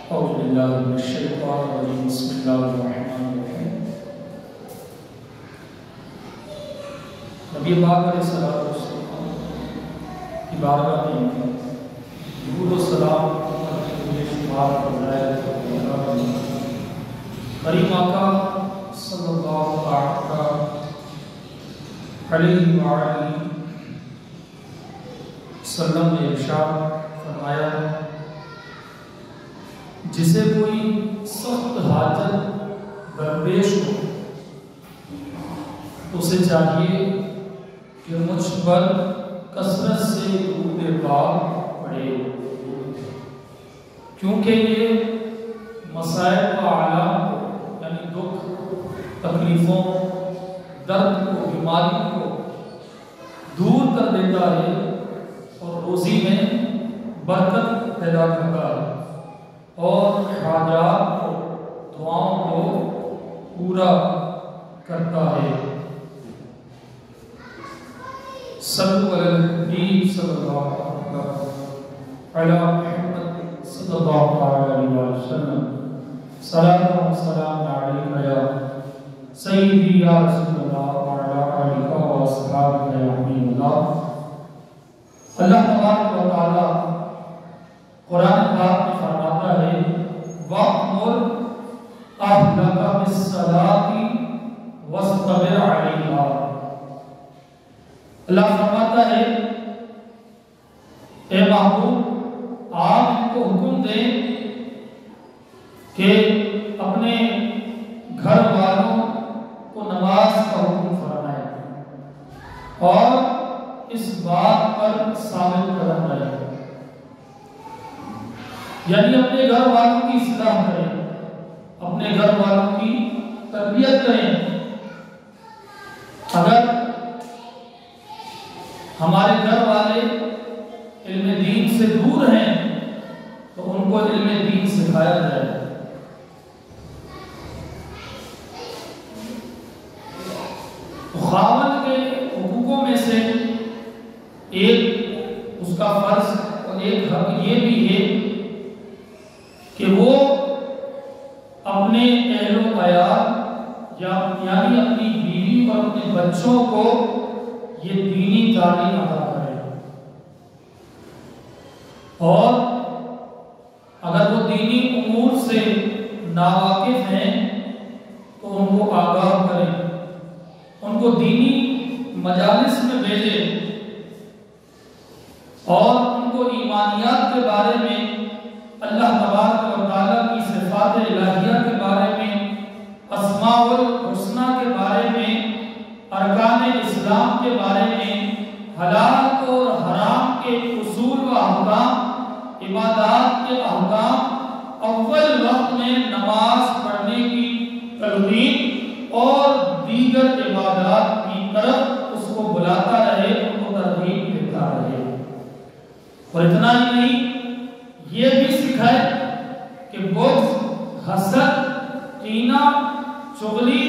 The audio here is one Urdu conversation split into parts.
اعوذ باللہ من الشیطان الرجیم بسم اللہ الرحمن الرحیم۔ نبی پاک علیہ السلام کی بارگاہ میں درود و سلام کریم آقا صلی اللہ علیہ وآلہ وسلم نے ارشاد فرمایا ہے، جسے کوئی سخت حاجت درپیش ہو تو اسے چاہیے کہ مجھ پر کثرت سے درود پاک پڑھے، کیونکہ یہ مسائل و آلام یعنی دکھ، تکلیفوں، درد کو، بیماری کو دور کر دیتا ہے اور روزی میں برکت پیدا کرتا ہے اور حاجات کو، دعاؤں کو پورا کرتا ہے۔ صلو علی النبی صلی اللہ علیہ محمد صلی اللہ علیہ وسلم، صلاۃ و سلام علیک یا سیدی یا رسول اللہ وعلی آلک و اصحابک یا حبیب اللہ۔ اللہ تبارک و تعالی قرآن پاک میں فرماتا ہے وَأْمُرْ أَهْلَكَ بِالصَّلَاةِ وَاصْطَبِرْ عَلَيْهَا۔ اللہ فرماتا ہے اے محبوب، آپ ان کو حکم دیں کہ اپنے گھر والوں کو نماز کا حکم فرمائیں اور اس بات پر ثابت قدم رہیں، یعنی اپنے گھر والوں کی اصلاح کریں، اپنے گھر والوں کی تربیت کریں۔ اگر ہمارے گھر والے علم دین سے دور ہیں تو ان کو علم دین سکھایا جائے۔ خاوند کے حقوقوں میں سے ایک اس کا فرض اور ایک حق یہ بھی ہے کہ وہ اپنے اہل و عیال یعنی اپنی بیوی اور اپنے بچوں کو یہ دینی تعلیم عطا کرے، اور اگر وہ دینی امور سے ناواقف ہیں تو ان کو آگاہ کریں، ان کو دینی مجالس میں بھیجیں اور ان کو ایمانیات کے بارے میں، اللہ تبارک و تعالیٰ کی صفات الہیہ کے بارے میں، اسماء الحسنہ کے بارے میں، ارکان اسلام کے بارے میں، حلال اور حرام کے اصول و احکام، عبادات کے احکام، اول وقت میں نماز پڑھنے کی تلقین اور دیگر عبادات کی طرف اس کو بلاتا رہے، ان کو ترغیب دیتا رہے۔ اور اتنا ہی نہیں، یہ بھی سکھائے کہ بغض، حسد، کینہ، چغلی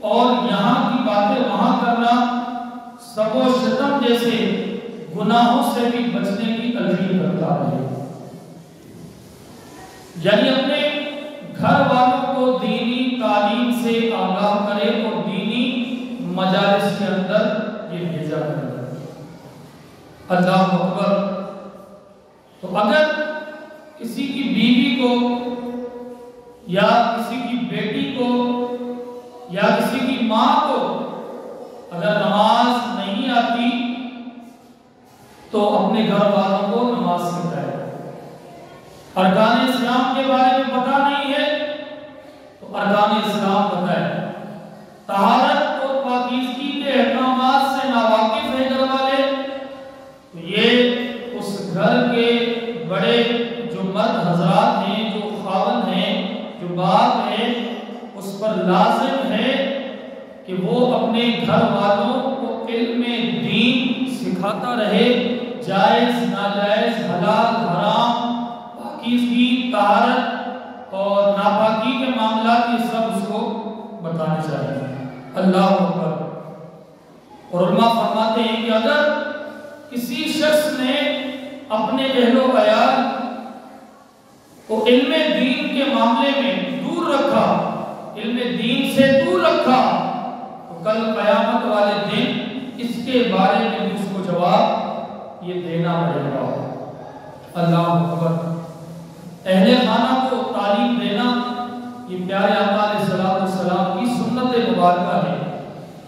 اور یہاں کی باتیں وہاں کرنا، سب و شتم جیسے گناہوں سے بھی بچنے کی تلقین کرتا ہے، یعنی اپنے گھر والوں کو دینی تعلیم سے آگاہ کرے اور دینی مجالس کے اندر یہ بھیجا کرے۔ اللہ اکبر۔ تو اگر کسی کی بیوی کو یا کسی کی بیٹی کو یا کسی کی ماں کو اگر نماز نہیں آتی تو اپنے گھر والوں کو نماز سکھائے۔ ارکان اسلام کے بارے میں پتہ نہیں ہے تو ارکان اسلام بتائے۔ طہارت اور پاکیزگی کے احکامات سے ناواقف ہے گھر والے تو یہ اس گھر کے بڑے جو مرد حضرات ہیں، جو خاوند ہیں، جو باپ ہیں، اس پر لازم ہے کہ وہ اپنے گھر والوں کو علم دین سکھاتا رہے، جائز ناجائز، حلال حرام، پاکیزگی، طہارت اور ناپاکی کے معاملات یہ سب اس کو بتانے چاہیے۔ اللہ اکبر۔ اور علماء فرماتے ہیں کہ اگر کسی شخص نے اپنے اہل و عیال کو علم دین کے معاملے میں دور رکھا، علم دین سے دور رکھا، تو کل قیامت والے دن اس کے بارے میں بھی اس کو جواب یہ دینا پڑے گا۔ اللہ اکبر۔ اہل خانہ کو تعلیم دینا یہ پیارے آقا علیہ السلام کی سنت مبارکہ ہے،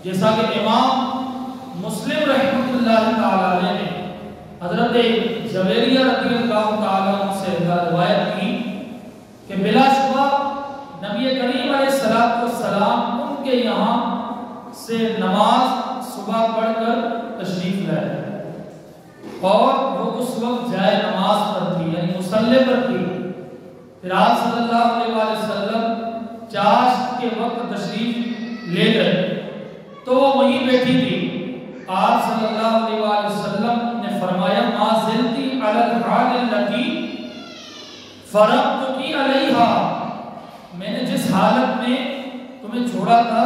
جیسا کہ امام مسلم رحمۃ اللہ تعالی علیہ نے حضرت جویریہ رضی اللہ تعالیٰ عنہ سے روایت کی کہ بلا شبہ نبی کریم علیہ السلام ان کے یہاں سے نماز صبح پڑھ کر تشریف لائے اور وہ اس وقت جائے نماز پر تھی، یعنی مصلی پر تھی۔ پھر آپ صلی اللہ علیہ وسلم چاشت کے وقت تشریف لے گئے تو وہ وہیں بیٹھی تھی۔ آپ صلی اللہ علیہ وسلم نے فرمایا ما زلتی علی الحال التي فرضتکی علیہا، میں نے جس حالت میں تمہیں چھوڑا تھا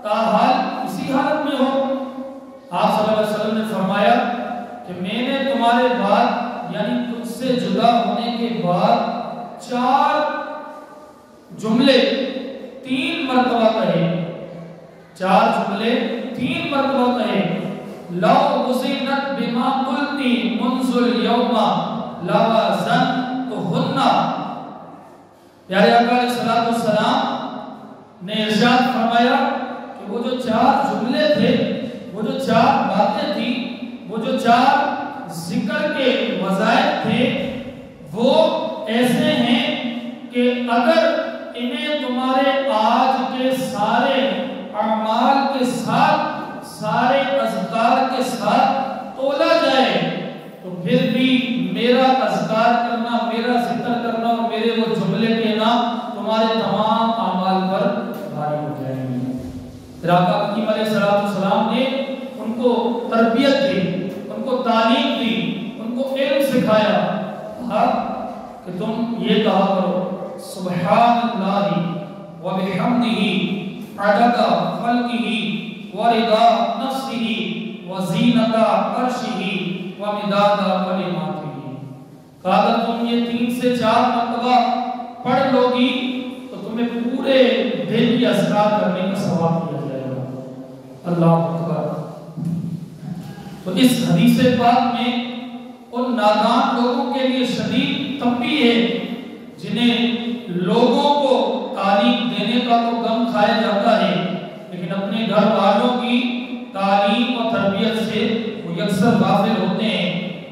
تاحال اسی حالت میں ہو۔ آپ صلی اللہ علیہ وسلم نے فرمایا کہ میں نے تمہارے بعد یعنی تجھ سے جدا ہونے کے بعد 4 جملے 3 مرتبہ کہے، 4 جملے 3 مرتبہ کہے۔ لو وزنت بما قلتی منذ اليوم لوزنتهن، پیارے آقا علیہ السلام نے ارشاد فرمایا کہ وہ جو 4 جملے تھے، وہ جو 4 باتیں تھی، وہ جو 4 ذکر کے وظائف تھے، وہ ایسے ہیں کہ اگر انہیں تمہارے آج کے سارے اعمال کے ساتھ، سارے اذکار کے ساتھ تولا جائے تو پھر بھی میرا اذکار کرنا، میرا ذکر کرنا اور میرے وہ جملے کہنا تمہارے تمام اعمال پر بھاری ہو جائیں گے۔ پھر آقا حکیم علیہ السلام نے ان کو تربیت دی، ان کو تعلیم دی، ان کو علم سکھایا، کہا کہ تم یہ کہا کرو سبحان اللہ وبحمدہ عدد خلقہ ورضا نفسہ وزینت عرشہ ومداد کلماتہ۔ کہا اگر تم یہ 3 سے 4 مرتبہ پڑھ لو گی تو تمہیں پورے دن کی اذکار کرنے کا ثواب دیا جائے گا۔ اللہ اکبر۔ تو اس حدیث پاک میں ان نادان لوگوں کے لیے شدید تنبیہ ہے جنہیں لوگوں کو تعلیم دینے کا تو غم کھایا جاتا ہے، لیکن اپنے گھر والوں کی تعلیم و تربیت سے وہ یکسر غافل ہوتے ہیں۔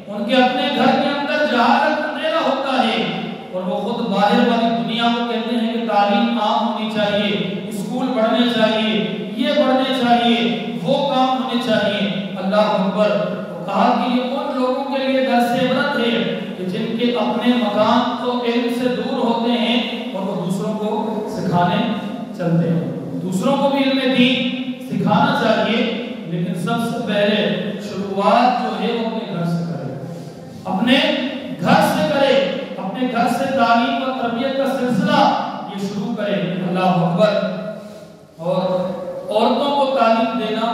ان کے اپنے گھر کے اندر جہالت اندھیرا ہوتا ہے اور وہ خود باہر والی دنیا کو کہتے ہیں کہ تعلیم عام ہونی چاہیے، اسکول پڑھنے چاہیے، یہ پڑھنے چاہیے، وہ کام ہونے چاہیے۔ اللہ اکبر۔ کہا کہ یہ ان لوگوں کے لیے درس عبرت ہے کہ جن کے اپنے مکان تو علم سے دور ہوتے ہیں اور وہ دوسروں کو سکھانے چلتے ہیں۔ دوسروں کو بھی علم دین سکھانا چاہیے، لیکن سب سے پہلے شروعات جو ہے وہ اپنے گھر سے کرے، اپنے گھر سے کرے، اپنے گھر سے تعلیم و تربیت کا سلسلہ یہ شروع کرے۔ اللہ اکبر۔ اور عورتوں کو تعلیم دینا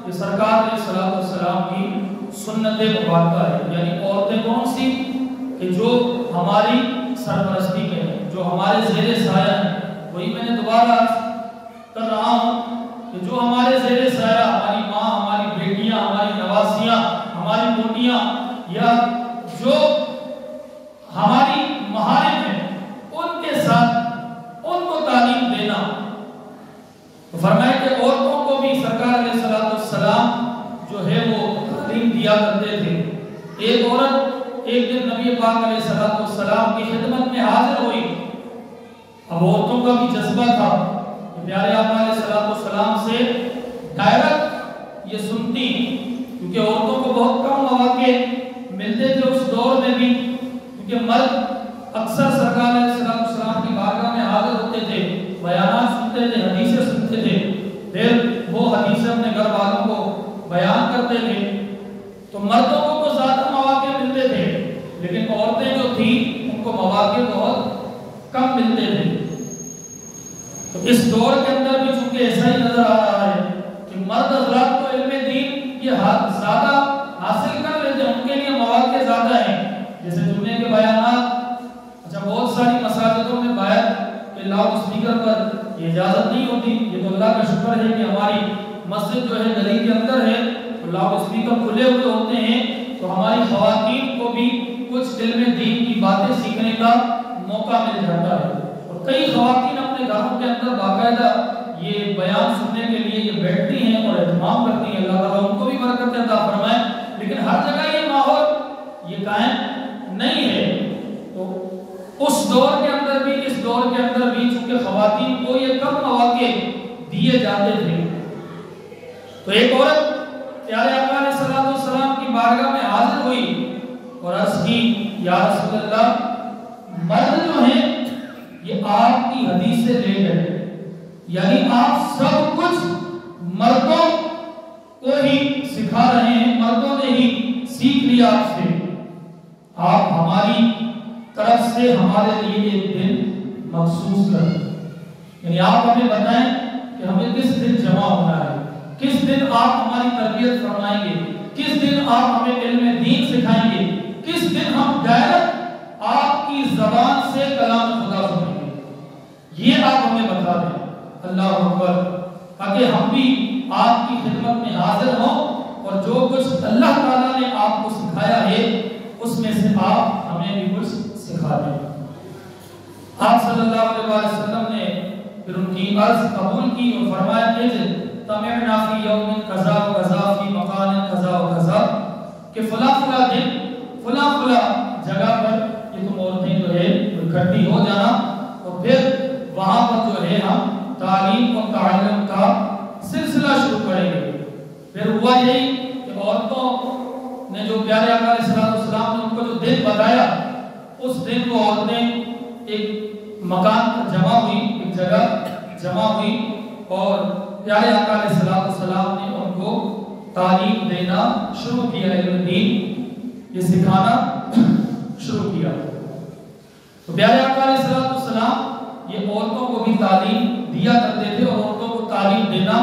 یہ سرکار علیہ السلام کی سنت مبارکہ ہے۔ یعنی عورتیں کون سی کہ جو ہماری سرپرستی میں ہیں، جو ہمارے زیر سایہ ہیں، وہی میں نے دوبارہ کر رہا ہوں کہ جو ہمارے زیر سایہ، ہماری ماں، ہماری بیٹیاں، ہماری نواسیاں، ہماری پوتیاں، یا جو ہماری محارم ہیں، ان کے ساتھ ان کو تعلیم دینا۔ تو فرمایا کہ عورتوں کو بھی سرکار علیہ السلام جو ہے وہ تعلیم دیا کرتے تھے۔ ایک عورت ایک دن نبی پاک علیہ السلام کی خدمت میں حاضر ہوئی۔ اب عورتوں کا بھی جذبہ تھا کہ پیارے آقا علیہ السلام سے ڈائریکٹ یہ سنتی، کیونکہ عورتوں کو بہت کم مواقع ملتے تھے اس دور میں بھی، کیونکہ مرد اکثر سرکار علیہ السلام کی بارگاہ میں حاضر ہوتے تھے، بیانات سنتے تھے، حدیثیں سنتے تھے، پھر وہ حدیثیں اپنے گھر والوں کو بیان کرتے تھے۔ تو مردوں کو تو زیادہ مواقع ملتے تھے، لیکن عورتیں جو تھیں ان کو مواقع بہت کم ملتے تھے۔ تو اس دور کے اندر بھی چونکہ ایسا ہی نظر آ رہا ہے کہ مرد حضرات کو علم دین یہ زیادہ حاصل کر لیتے ہیں، ان کے لیے مواقع زیادہ ہیں، جیسے جمعے کے بیانات، اچھا بہت ساری لاؤڈ اسپیکر پر یہ اجازت نہیں ہوتی. یہ تو اللہ کا شکر ہے کہ ہماری مسجد جو ہے گلی کے اندر ہے تو لاؤڈ اسپیکر کھلے ہوئے ہوتے ہیں تو ہماری خواتین کو بھی کچھ علم دین کی باتیں سیکھنے کا موقع مل جاتا ہے. اور کئی خواتین اپنے گھروں کے اندر باقاعدہ یہ بیان سننے کے لیے یہ بیٹھتی ہیں اور اہتمام کرتی ہیں. اللہ تعالیٰ ان کو بھی برکت عطا فرمائے. لیکن ہر جگہ یہ ماحول یہ قائم نہیں ہے. تو اس دور کے اندر بھی اس دور کے اندر بھی چونکہ خواتین کو یہ کم مواقع دیے جاتے تھے تو ایک عورت پیارے آقا علیہ الصلوۃ والسلام کی بارگاہ میں حاضر ہوئی اور عرض کی یا رسول اللہ مرد جو ہیں یہ آپ کی حدیث سے لے گئے یعنی آپ سب کچھ مردوں کو ہی سکھا رہے ہیں مردوں نے ہی سیکھ لیا آپ سے آپ ہماری طرف سے ہمارے لیے ایک دن مخصوص کر یعنی آپ ہمیں بتائیں کہ ہمیں کس دن جمع ہونا ہے کس دن آپ ہماری تربیت فرمائیں گے کس دن آپ ہمیں علم دین سکھائیں گے کس دن ہم ڈائریکٹ آپ کی زبان سے کلام خدا سنیں گے یہ آپ ہمیں بتا دیں. اللہ اکبر تاکہ ہم بھی آپ کی خدمت میں حاضر ہوں اور جو کچھ اللہ تعالیٰ نے آپ کو سکھایا ہے اس میں سے آپ ہمیں بھی کچھ سکھا دیں. آپ صلی اللہ علیہ وسلم نے پھر ان کی عرض قبول کی اور فرمایا کہ تمعنا فی یوم کذا و کذا فی مکان کذا و کذا کہ فلاں فلاں دن فلاں فلاں جگہ پر یہ تم عورتیں جو ہے اکٹھی ہو جانا اور پھر وہاں پر جو ہے ہم تعلیم اور تعلم کا سلسلہ شروع کریں گے. پھر ہوا یہی کہ عورتوں نے جو پیارے آقا علیہ السلام نے ان کو جو دن بتایا اس دن وہ عورتیں ایک مکان پر جمع ہوئی ایک جگہ جمع ہوئی اور پیارے آقا علیہ السلام نے ان کو تعلیم دینا شروع کیا علم دین یہ سکھانا شروع کیا. تو پیارے آقا علیہ السلام یہ عورتوں کو بھی تعلیم دیا کرتے تھے اور عورتوں کو تعلیم دینا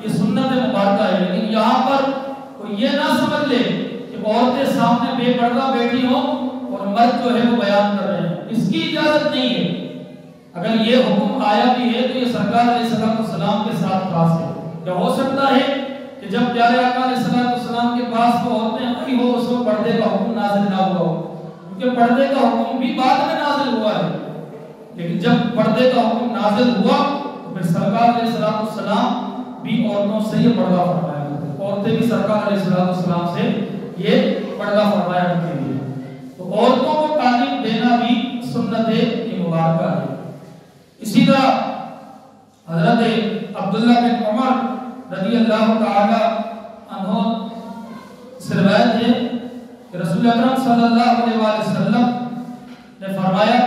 یہ سنت مبارکہ ہے. لیکن یہاں پر کوئی یہ نہ سمجھ لے کہ عورتیں سامنے بے پردہ بیٹھی ہوں اور مرد جو ہے وہ بیان کر رہے ہیں اس کی اجازت نہیں ہے. اگر یہ حکم آیا بھی ہے تو یہ سرکار علیہ السلام کے ساتھ خاص ہے. کیا ہو سکتا ہے کہ جب پیارے آقا علیہ السلام کے پاس وہ عورتیں آئی ہو اس کو پردے کا حکم نازل نہ ہوا ہو کیونکہ پردے کا حکم بھی بعد میں نازل ہوا ہے. لیکن جب پردے کا حکم نازل ہوا تو پھر سرکار علیہ السلام بھی عورتوں سے یہ پردہ فرمایا کرتے ہیں. عورتیں بھی سرکار علیہ السلام سے یہ پردہ فرمایا کرتی ہیں. تو عورتوں کو تعلیم دینا بھی سنت مبارکہ ہے. اسی طرح حضرت عبداللہ بن عمر رضی اللہ تعالی عنہ سے روایت ہے کہ رسول اکرم صلی اللہ علیہ وسلم نے فرمایا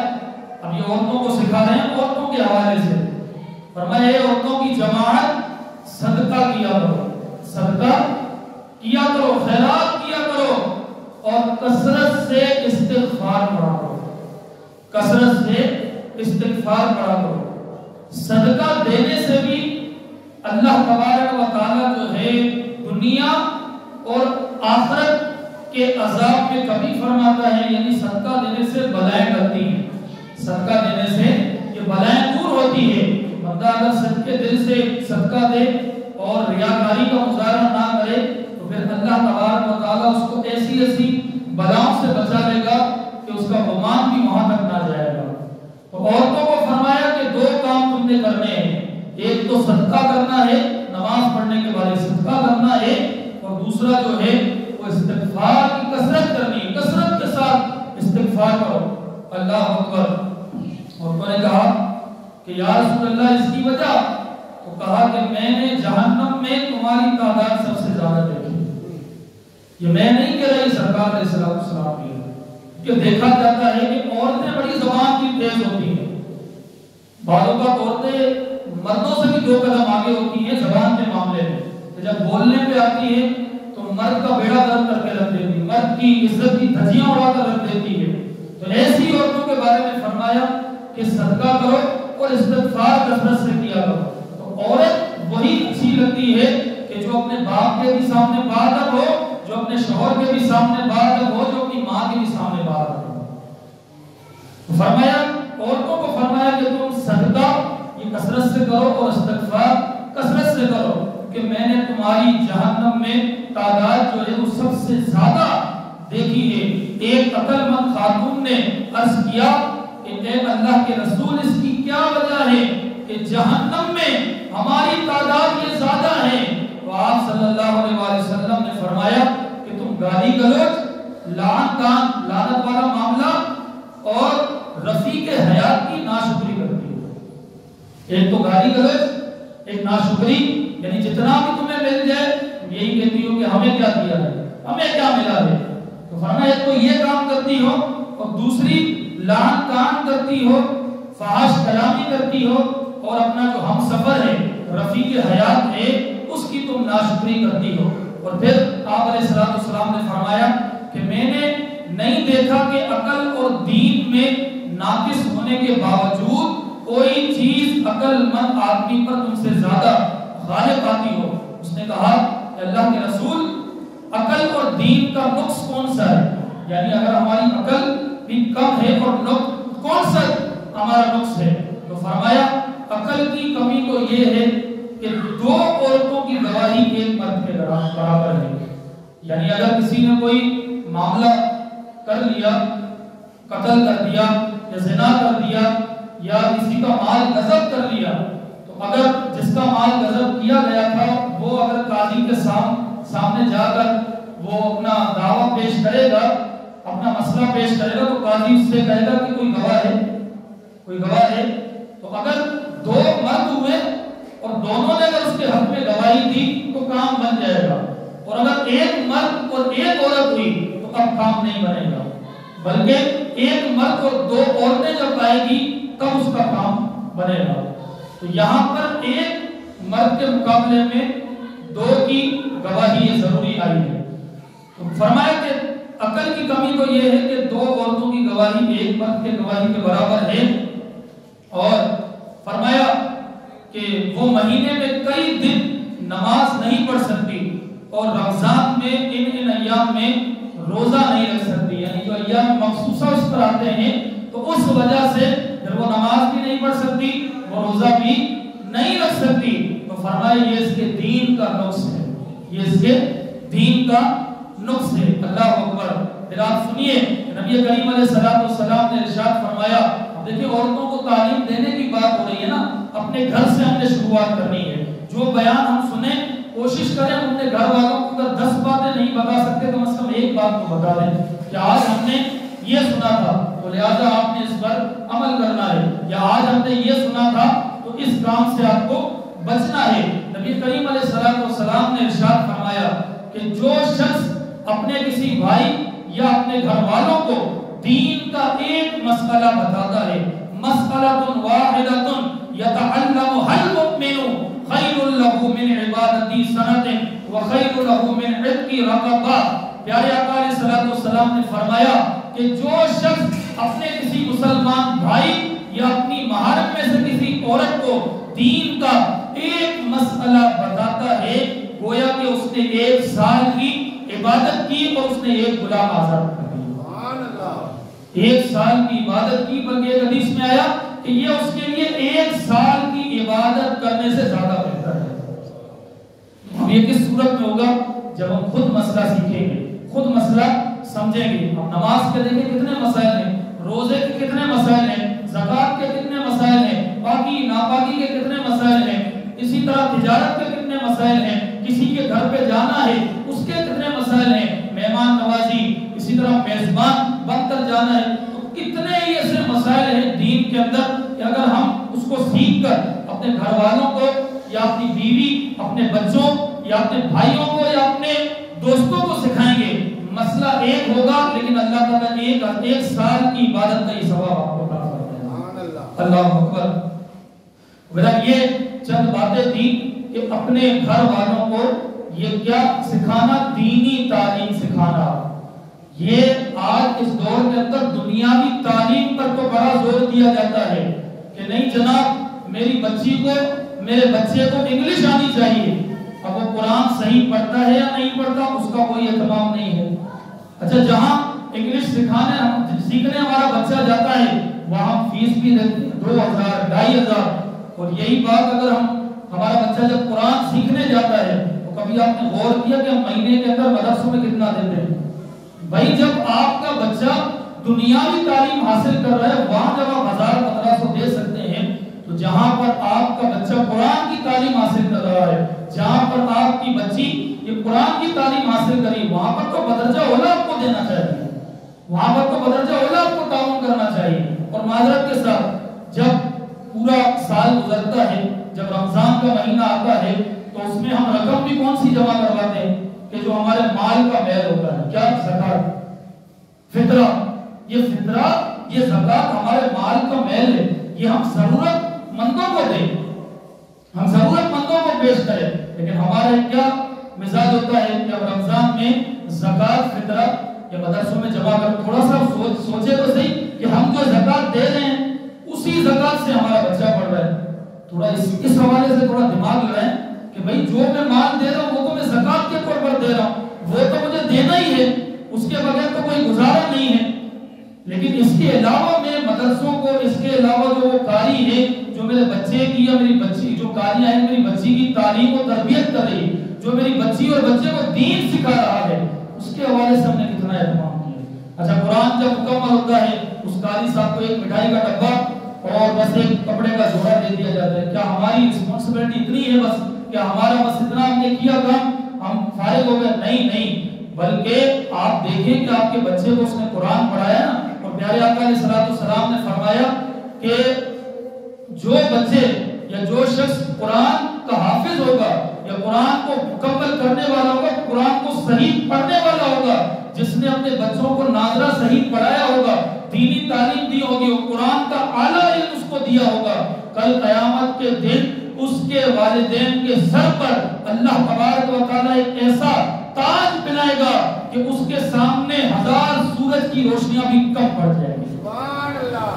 اب یہ عورتوں کو سکھا رہے ہیں عورتوں کے حوالے سے فرمایا اے عورتوں کی جماعت صدقہ کیا کرو صدقہ کیا کرو خیرات کیا کرو اور کثرت سے استغفار پڑھا کرو کثرت سے استغفار پڑھا کرو. صدقہ دینے سے بھی اللہ تبارک و تعالی جو ہے دنیا اور آخرت کے عذاب میں کمی فرماتا ہے. یعنی صدقہ دینے سے بلائیں کرتی ہیں صدقہ دینے سے یہ بلائیں دور ہوتی ہے. بندہ اگر صدقے دل سے صدقہ دے اور ریاکاری کا مظاہرہ نہ کرے تو پھر اللہ تبارک و تعالی اس کو ایسی ایسی بلاؤں سے بچا لے گا کہ اس کا گمان بھی وہاں تک نہ جائے گا. تو عورتوں کو فرمایا کہ دو کام تم نے کرنے ہیں. ایک تو صدقہ کرنا ہے نماز پڑھنے کے بعد صدقہ کرنا ہے اور دوسرا جو ہے وہ استغفار کی کثرت کرنی ہے. کثرت کے ساتھ استغفار کرو. اللہ اکبر. عورتوں نے کہا کہ یا رسول اللہ اس کی وجہ تو کہا کہ میں نے جہنم میں تمہاری تعداد سب سے زیادہ دیکھی. یہ میں نہیں کہہ رہی سرکار علیہ السلام کی کہ دیکھا جاتا ہے کہ عورتیں بڑی زبان کی تیز ہوتی ہیں. بعضوں کا عورتیں مردوں سے بھی 2 قدم آگے ہوتی ہیں زبان کے معاملے میں. جب بولنے پہ آتی ہے تو مرد کا بیڑا گرم کر کے رکھ دیتی مرد کی عزت کی دھجیاں اڑا کر رکھ دیتی ہے. تو ایسی عورتوں کے بارے میں فرمایا کہ صدقہ کرو اور استغفار کثرت سے کیا کرو. تو عورت وہی اچھی لگتی ہے کہ جو اپنے باپ کے بھی سامنے باادب ہو جو اپنے شوہر کے بھی سامنے باادب ہو جو اپنی ماں کے بھی سامنے باادب ہو. فرمایا عورتوں کو فرمایا کہ تم صدقہ کہ کثرت سے کرو اور استغفار کثرت سے کرو، کہ میں نے تمہاری جہنم میں تعداد جو ہے وہ سب سے زیادہ دیکھی ہے۔ ایک عقل مند خاتون نے عرض کیا کہ اے اللہ کے رسول، اس کی کیا وجہ ہے کہ جہنم میں ہماری تعداد یہ زیادہ ہے؟ تو آپ صلی اللہ علیہ وسلم نے فرمایا کہ تم گالی گلوچ، لعنت والا معاملہ اور رفیق حیات کی ناشکری کرتی ہو۔ ایک تو گالی گلوچ، ایک ناشکری، یعنی جتنا بھی تمہیں مل جائے یہی کہتی ہو کہ ہمیں کیا دیا ہے، ہمیں کیا ملا ہے۔ تو فرمایا ایک تو یہ کام کرتی ہو، اور دوسری لعن طعن کرتی ہو، فحش کلامی کرتی ہو، اور اپنا جو ہم سفر ہے، رفیق حیات ہے، اس کی تم ناشکری کرتی ہو۔ اور پھر آپ علیہ السلام نے فرمایا کہ میں نے نہیں دیکھا کہ عقل اور دین میں ناقص ہونے کے باوجود کوئی چیز عقل مند آدمی پر تم سے زیادہ غالب آتی ہو۔ اس نے کہا کہ اللہ کے رسول، عقل اور دین کا نقص کون سا ہے؟ یعنی اگر ہماری عقل بھی کم ہے اور کون سا ہمارا نقص ہے؟ تو فرمایا عقل کی کمی تو یہ ہے کہ 2 عورتوں کی گواہی ایک مرد کے برابر ہے۔ یعنی اگر کسی نے کوئی معاملہ کر لیا، قتل کر دیا یا زنا کر دیا یا کسی کا مال غصب کر لیا، تو اگر جس کا مال غصب کیا گیا تھا وہ اگر قاضی کے سامنے جا کر وہ اپنا دعویٰ پیش کرے گا، اپنا مسئلہ پیش کرے گا، تو قاضی اس سے کہے گا کہ کوئی گواہ ہے، کوئی گواہ ہے۔ تو اگر 2 مرد ہوئے اور دونوں نے اگر اس کے حق میں گواہی دی تو کام بن جائے گا، اور اگر ایک مرد اور ایک عورت ہوئی تو اب کام نہیں بنے گا، بلکہ ایک مرد اور 2 عورتیں جب آئے گی تب اس کا کام بنے گا۔ تو یہاں پر ایک مرد کے مقابلے میں 2 کی گواہی یہ ضروری آئی ہے۔ تو فرمایا کہ عقل کی کمی تو یہ ہے کہ 2 عورتوں کی گواہی ایک مرد کے گواہی کے برابر ہے، اور فرمایا کہ وہ مہینے میں کئی دن نماز نہیں پڑھ سکتی، اور رمضان میں ان ایام میں روزہ نہیں رکھ سکتی، یعنی جو ایام مخصوصہ اس پر آتے ہیں تو اس وجہ سے پھر وہ نماز بھی نہیں پڑھ سکتی، وہ روزہ بھی نہیں رکھ سکتی۔ تو فرمایا یہ اس کے دین کا نقص ہے، یہ اس کے دین کا نقص ہے۔ اللہ اکبر۔ پھر آپ سنیے نبی کریم علیہ السلام نے ارشاد فرمایا، اب دیکھیں عورتوں کو تعلیم دینے کی بات ہو رہی ہے نا، اپنے گھر سے ہم نے شروعات کرنی ہے۔ جو بیان ہم سنیں کوشش کریں اپنے گھر والوں کو اگر 10 باتیں نہیں بتا سکتے کم از کم ایک بات کو بتا دیں کہ آج ہم نے یہ سنا تھا تو لہذا آپ نے اس پر عمل کرنا ہے، یا آج ہم نے یہ سنا تھا تو اس کام سے آپ کو بچنا ہے۔ نبی کریم علیہ السلام نے ارشاد فرمایا کہ جو شخص اپنے کسی بھائی یا اپنے گھر والوں کو دین کا ایک مسئلہ بتاتا ہے، مسئلۃ واحدۃ یتعلمها المؤمن خیر له من عبادۃ سنۃ وخیر له من عتق رقبہ۔ پیارے آقا علیہ السلام نے فرمایا کہ جو شخص اپنے کسی مسلمان بھائی یا اپنی محرم میں سے کسی عورت کو دین کا ایک مسئلہ بتاتا ہے، گویا کہ اس نے 1 سال کی عبادت کی اور اس نے ایک غلام آزاد کر دیا۔ 1 سال کی عبادت کی، بلکہ ایک حدیث میں آیا کہ یہ اس کے لیے 1 سال کی عبادت کرنے سے زیادہ بہتر ہے۔ اب یہ کس صورت میں ہوگا؟ جب ہم خود مسئلہ سیکھیں گے، خود مسئلہ سمجھیں گے۔ اب نماز کے دیکھیں کتنے مسائل ہیں، روزے کے کتنے مسائل ہیں، زکوٰۃ کے کتنے مسائل ہیں، پاکی ناپاکی کے کتنے مسائل ہیں، اسی طرح تجارت کے کتنے مسائل ہیں، کسی کے گھر پہ جانا ہے اس کے کتنے مسائل ہیں، مہمان نوازی، اسی طرح میزبان بن کر جانا ہے، تو کتنے ہی ایسے مسائل ہیں دین کے اندر کہ اگر ہم اس کو سیکھ کر اپنے گھر والوں کو یا اپنی بیوی، اپنے بچوں یا اپنے بھائیوں کو یا اپنے دوستوں کو سکھائیں گے، مسئلہ ایک ہوگا لیکن اللہ تعالیٰ 1 سال کی عبادت کا یہ ثواب آپ کو عطا فرمائے گا۔ اللہ اکبر۔ میرا یہ چند باتیں تھیں کہ اپنے گھر والوں کو یہ کیا سکھانا، دینی تعلیم سکھانا۔ یہ آج اس دور کے اندر دنیاوی تعلیم پر تو بڑا زور دیا جاتا ہے کہ نہیں جناب میری بچی کو، میرے بچے کو انگلش آنی چاہیے، اب وہ قرآن صحیح پڑھتا ہے یا نہیں پڑھتا اس کا کوئی اہتمام نہیں ہے۔ اچھا جہاں انگلش سیکھنے ہمارا بچہ جاتا ہے وہاں فیس بھی دیتے ہیں 2000 2500، اور یہی بات اگر ہمارا بچہ جب قرآن سیکھنے جاتا ہے تو کبھی آپ نے غور کیا کہ ہم مہینے کے اندر مدرسوں میں کتنا دیتے ہیں؟ بھائی جب آپ کا بچہ دنیاوی تعلیم حاصل کر رہا ہے وہاں جب آپ 1000-1500 دے سکتے ہیں، تو جہاں پر آپ کا بچہ قرآن کی تعلیم حاصل کر رہا ہے، جہاں پر آپ کی بچی یہ قرآن کی تعلیم حاصل کری، وہاں پر تو بدرجہ اولا آپ کو دینا چاہیے، وہاں پر تو بدرجہ اولا آپ کو تعاون کرنا چاہیے۔ اور معذرت کے ساتھ جب پورا سال گزرتا ہے، جب رمضان کا مہینہ آتا ہے، تو اس میں ہم رقم بھی کون سی جمع کرواتے ہیں کہ جو ہمارے مال کا میل ہوتا ہے، کیا؟ زکات، فطرہ۔ یہ فطرہ، یہ زکات ہمارے مال کا میل ہے، یہ ہم ضرورت مندوں کو دیں، ہم ضرورت مندوں کو پیش کریں۔ لیکن ہمارے کیا مزاج ہوتا ہے کہ اب رمضان میں زکات، فطرہ یا مدرسوں میں جمع کر، تھوڑا سا سوچے تو صحیح کہ ہم جو زکات دے رہے ہیں اسی زکات سے ہمارا بچہ پڑھ رہا ہے۔ تھوڑا اس حوالے سے تھوڑا دماغ لگائیں کہ بھئی جو میں مال دے رہا ہوں وہ تو میں زکات کے طور پر دے رہا ہوں، وہ تو مجھے دینا ہی ہے، اس کے بغیر تو کوئی گزارا نہیں ہے۔ لیکن اس کے علاوہ میں مدرسوں کو، اس کے علاوہ جو وہ قاری ہے جو میرے بچے کی یا میری بچی، جو قاریہ ہے میری بچی کی تعلیم و تربیت کر رہی ہے، جو میری بچی اور بچے کو دین سکھا رہا ہے، اس کے حوالے سے ہم نے کتنا اہتمام کیا۔ اچھا، قرآن جب مکمل ہوتا ہے اس قاری صاحب کو ایک مٹھائی کا ڈبہ اور بس ایک کپڑے کا جوڑا دے دیا جاتا ہے۔ کیا ہماری رسپانسبلٹی اتنی ہے بس کہ ہمارا بس اتنا ہم نے کیا کام ہم فارغ ہو گئے؟ نہیں، بلکہ آپ دیکھیں کہ آپ کے بچے کو اس نے قرآن پڑھایا نا، اور پیارے آقا علیہ السلام نے فرمایا کہ جو بچے یا جو شخص قرآن کا حافظ ہوگا یا قرآن کو مکمل کرنے والا ہوگا، قرآن کو صحیح پڑھنے والا ہوگا، جس نے اپنے بچوں کو ناظرہ صحیح پڑھایا ہوگا، دینی تعلیم دی ہوگی، اور قرآن کا اعلیٰ علم اس کو دیا ہوگا، کل قیامت کے دن اس کے والدین کے سر پر اللہ تبارک و تعالی ایک ایسا تاج پہنائے گا کہ اس کے سامنے 1000 سورج کی روشنیاں بھی کم پڑ جائیں گی۔ سبحان اللہ!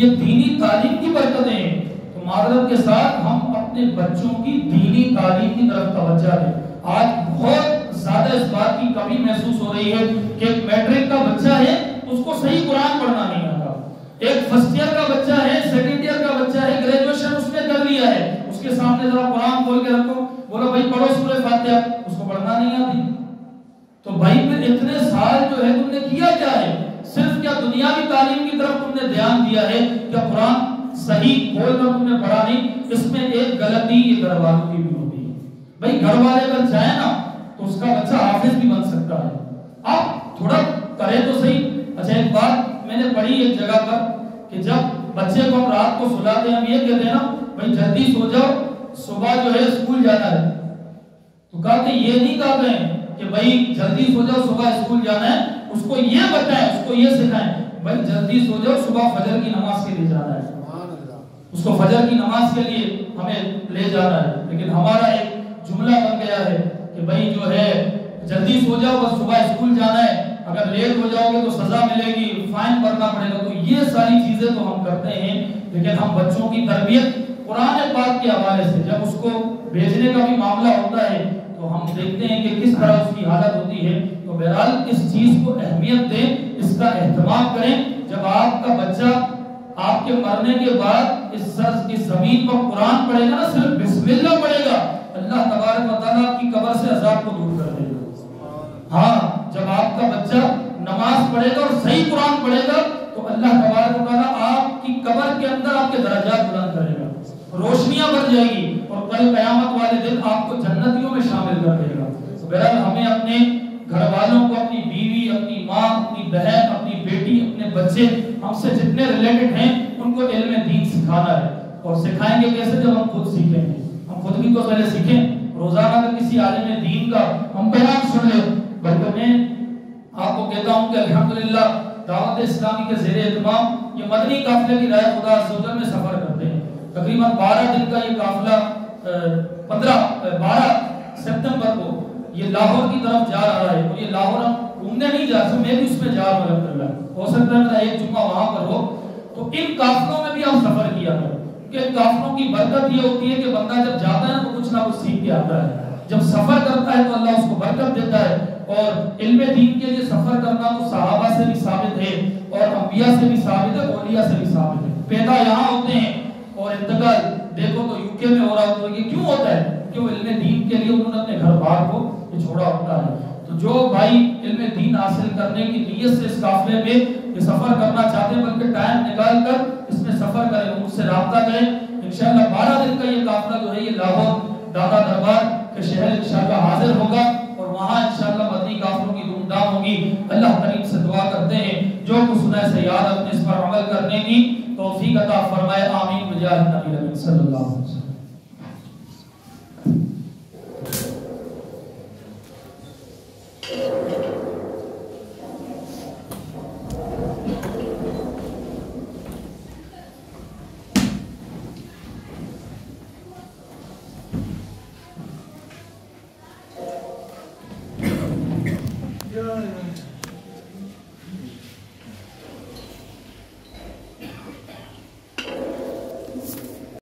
یہ دینی تعلیم کی برکتیں ہیں۔ تو معذرت کے ساتھ ہم اپنے بچوں کی دینی تعلیم کی طرف توجہ دیں۔ آج بہت زیادہ اس بات کی کمی محسوس ہو رہی ہے کہ ایک میٹرک کا بچہ ہے، اس کو صحیح قرآن پڑھنا نہیں آتا، ایک فرسٹ ایئر کا بچہ ہے، سیکنڈ ایئر کا بچہ ہے، گریجویشن اس نے کر لیا ہے، اس کے سامنے ذرا قرآن کھول کے رکھو، بولو بھائی پڑھو سورہ فاتحہ، اس کو پڑھنا نہیں آتی۔ تو بھائی پھر اتنے سال جو ہے تم نے کیا کیا ہے؟ صرف کیا دنیاوی تعلیم کی طرف تم نے دھیان دیا ہے؟ کیا قرآن صحیح کھول کر تم نے پڑھا نہیں؟ اس میں ایک غلطی یہ گھر والوں کی بھی ہوتی ہے۔ بھائی گھر والے اگر چاہیں نا تو اس کا بچہ حافظ بھی بن سکتا ہے، آپ تھوڑا کرے تو صحیح۔ اچھا، ایک بات میں نے پڑھی ایک جگہ پر کہ جب بچے کو ہم رات کو سلاتے ہیں، ہم یہ کہتے ہیں نا بھائی جلدی سو جاؤ، صبح جو ہے اسکول جانا ہے، تو کہتے ہیں یہ نہیں کہتے ہیں کہ بھائی جلدی سو جاؤ صبح اسکول جانا ہے، اس کو یہ بتائیں، اس کو یہ سکھائیں بھائی جلدی سو جاؤ صبح فجر کی نماز کے لیے جانا ہے، اس کو فجر کی نماز کے لیے ہمیں لے جانا ہے۔ لیکن ہمارا ایک جملہ بن گیا ہے کہ بھائی جو ہے جلدی سو جاؤ بس صبح اسکول جانا ہے، اگر لیٹ ہو جاؤ گے تو سزا ملے گی، فائن بھرنا پڑے گا۔ تو یہ ساری چیزیں تو ہم کرتے ہیں، لیکن ہم بچوں کی تربیت قرآن پاک کے حوالے سے جب اس کو بھیجنے کا بھی معاملہ ہوتا ہے تو ہم دیکھتے ہیں کہ کس طرح اس کی حالت ہوتی ہے۔ تو بہرحال اس چیز کو اہمیت دیں، اس کا اہتمام کریں۔ جب آپ کا بچہ آپ کے مرنے کے بعد اس زمین پر قرآن پڑھے گا نا، صرف بسم اللہ پڑھے گا، اللہ تبارک و تعالیٰ آپ کی قبر سے عذاب کو دور کر دے گا۔ ہاں، جب آپ کا بچہ نماز پڑھے گا اور صحیح قرآن پڑھے گا تو اللہ تبارک و تعالیٰ آپ کی قبر کے اندر آپ کے درجات بلند کرے گا، روشنیاں بڑھ جائے گی، اور کل قیامت والے دن آپ کو جنتیوں میں شامل کر دے گا۔ بہرحال ہمیں اپنے گھر والوں کو، اپنی بیوی، اپنی ماں، اپنی بہن، اپنی بیٹی، اپنے بچے، ہم سے جتنے ریلیٹڈ ہیں ان کو علم دین سکھانا ہے۔ اور سکھائیں گے کیسے؟ جب ہم خود سیکھیں گے، ہم خود بھی تو پہلے سیکھیں۔ روزانہ کا کسی عالم دین کا ہم بیان سن لیں، بلکہ میں آپ کو کہتا ہوں کہ الحمدللہ دعوت اسلامی کے زیر اہتمام یہ مدنی قافلے کی رائے خدا عز و جل میں سفر کرتے ہیں۔ تقریباً 12 دن کا یہ قافلہ 12 ستمبر کو یہ لاہور کی طرف جا رہا ہے، اور یہ لاہور ہم گھومنے نہیں جا سکتے، میں بھی اس میں جا رہا ہوں الحمدللہ، ہو سکتا ہے میرا ایک جمعہ وہاں پر ہو۔ تو ان قافلوں میں بھی ہم سفر کیا ہے، کہ ان قافلوں کی برکت یہ ہوتی ہے کہ بندہ جب جاتا ہے تو کچھ نہ کچھ سیکھ کے آتا ہے، جب سفر کرتا ہے تو اللہ اس کو برکت دیتا ہے۔ اور علم دین کے لیے سفر کرنا تو صحابہ سے بھی ثابت ہے، اور انبیاء سے بھی ثابت ہے، اولیاء سے بھی ثابت ہے۔ پیدا یہاں ہوتے ہیں اور انتقال دیکھو تو یوکے میں ہو رہا ہوتا ہے. یہ کیوں ہوتا ہے؟ کہ وہ علم دین کے لیے انہوں نے اپنے گھر بار کو چھوڑا ہوتا ہے. تو جو بھائی علم دین حاصل کرنے کی نیت سے اس قافلے میں یہ سفر کرنا چاہتے ہیں، بلکہ ٹائم نکال کر اس میں سفر کریں، ان سے رابطہ کریں. انشاءاللہ 12 دن کا یہ قافلہ جو ہے یہ لاہور دادا دربار کے شہر انشاءاللہ حاضر ہوگا، اور وہاں انشاءاللہ مدنی قافلوں کی دھوم دھام ہوگی. اللہ کریم سے دعا کرتے ہیں جو کچھ سنا ہے یاد اپنے اس پر عمل کرنے کی توفیق عطا فرمائے. آمین بجاہ نبی صلی اللہ علیہ وسلم.